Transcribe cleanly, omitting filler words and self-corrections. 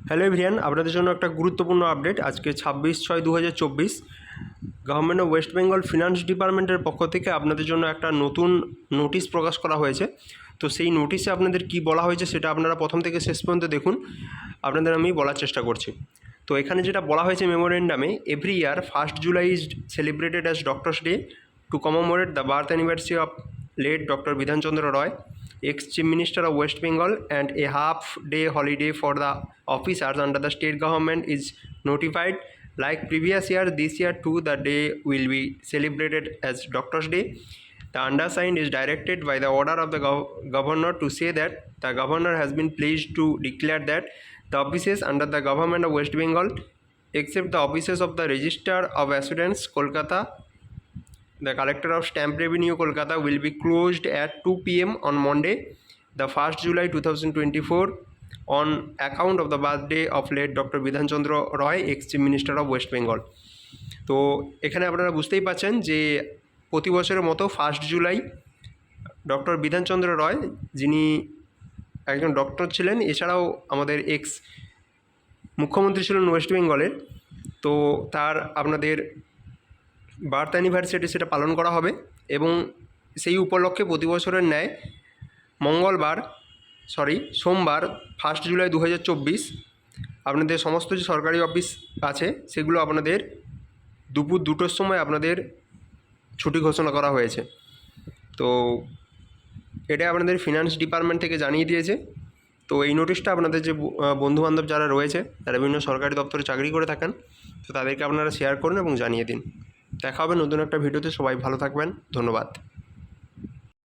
Hello everyone, আপনাদের জন্য একটা গুরুত্বপূর্ণ আপডেট। আজকে 26/6/2024 government of West Bengal finance ডিপার্টমেন্টের পক্ষ থেকে আপনাদের জন্য একটা নতুন নোটিশ প্রকাশ করা হয়েছে। তো সেই নোটিশে আপনাদের কি বলা হয়েছে সেটা আপনারা প্রথম থেকে শেষ পর্যন্ত দেখুন, আপনাদের আমি বলার চেষ্টা করছি। তো এখানে যেটা বলা হয়েছে মেমোরেন্ডামে, every year 1st July is celebrated as doctors day to commemorate the birth anniversary of late Dr. Bidhan Chandra Roy, ex-Chief Minister of West Bengal, and a half-day holiday for the officers under the state government is notified. Like previous year, this year too, the day will be celebrated as Doctor's Day. The undersigned is directed by the order of the governor to say that the governor has been pleased to declare that the offices under the government of West Bengal, except the offices of the Register of Assurance, Kolkata, the Collector of Stamp Revenue, Kolkata, will be closed at 2 p.m. on Monday, the 1st July 2024, on account of the birthday of late Dr. Bidhan Chandra Roy, ex-Chief Minister of West Bengal. তো এখানে আপনারা বুঝতেই পাচ্ছেন যে প্রতি বছরের মতো 1st July doctor Bidhanchandra রয়, যিনি একজন ডক্টর ছিলেন, এছাড়াও আমাদের এক্স মুখ্যমন্ত্রী ছিলেন ওয়েস্ট বেঙ্গলের, তো তার আপনাদের বার্থ অ্যানিভার্সারি সেটা পালন করা হবে। এবং সেই উপলক্ষে প্রতি বছরের ন্যায় সোমবার 1st জুলাই 2024 আপনাদের সমস্ত যে সরকারি অফিস আছে সেগুলো আপনাদের দুপুর 2টোর সময় আপনাদের ছুটি ঘোষণা করা হয়েছে। তো এটা আপনাদের ফিনান্স ডিপার্টমেন্ট থেকে জানিয়ে দিয়েছে। তো এই নোটিশটা আপনাদের যে বন্ধুবান্ধব যারা রয়েছে, তারা বিভিন্ন সরকারি দপ্তরে চাকরি করে থাকেন, তো তাদেরকে আপনারা শেয়ার করুন এবং জানিয়ে দিন। দেখা হবে নতুন একটা ভিডিওতে। সবাই ভালো থাকবেন, ধন্যবাদ।